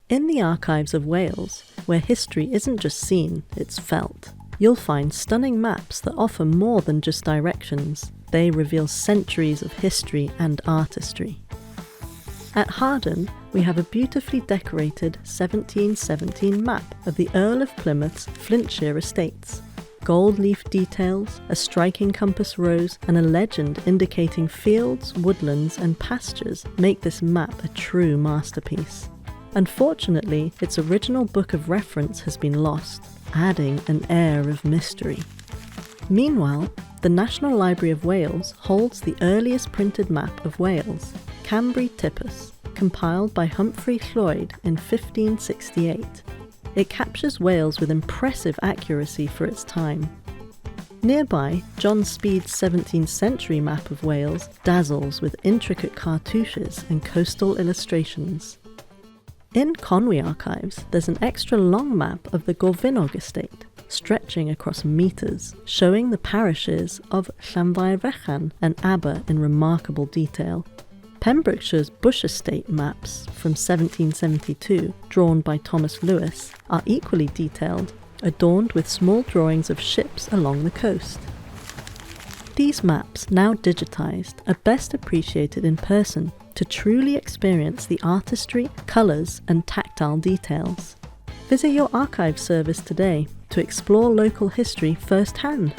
In the archives of Wales, where history isn't just seen, it's felt, you'll find stunning maps that offer more than just directions. They reveal centuries of history and artistry. At Harden, we have a beautifully decorated 1717 map of the Earl of Plymouth's Flintshire estates. Gold leaf details, a striking compass rose, and a legend indicating fields, woodlands, and pastures make this map a true masterpiece. Unfortunately, its original book of reference has been lost, adding an air of mystery. Meanwhile, the National Library of Wales holds the earliest printed map of Wales, Cambry Typus, compiled by Humphrey Llwyd in 1568. It captures Wales with impressive accuracy for its time. Nearby, John Speed's 17th century map of Wales dazzles with intricate cartouches and coastal illustrations. In Conwy archives, there's an extra long map of the Gorfinog estate, stretching across metres, showing the parishes of Llanfairfechan and Aber in remarkable detail. Pembrokeshire's Bush Estate maps from 1772, drawn by Thomas Lewis, are equally detailed, adorned with small drawings of ships along the coast. These maps, now digitised, are best appreciated in person to truly experience the artistry, colours and tactile details. Visit your archive service today to explore local history firsthand.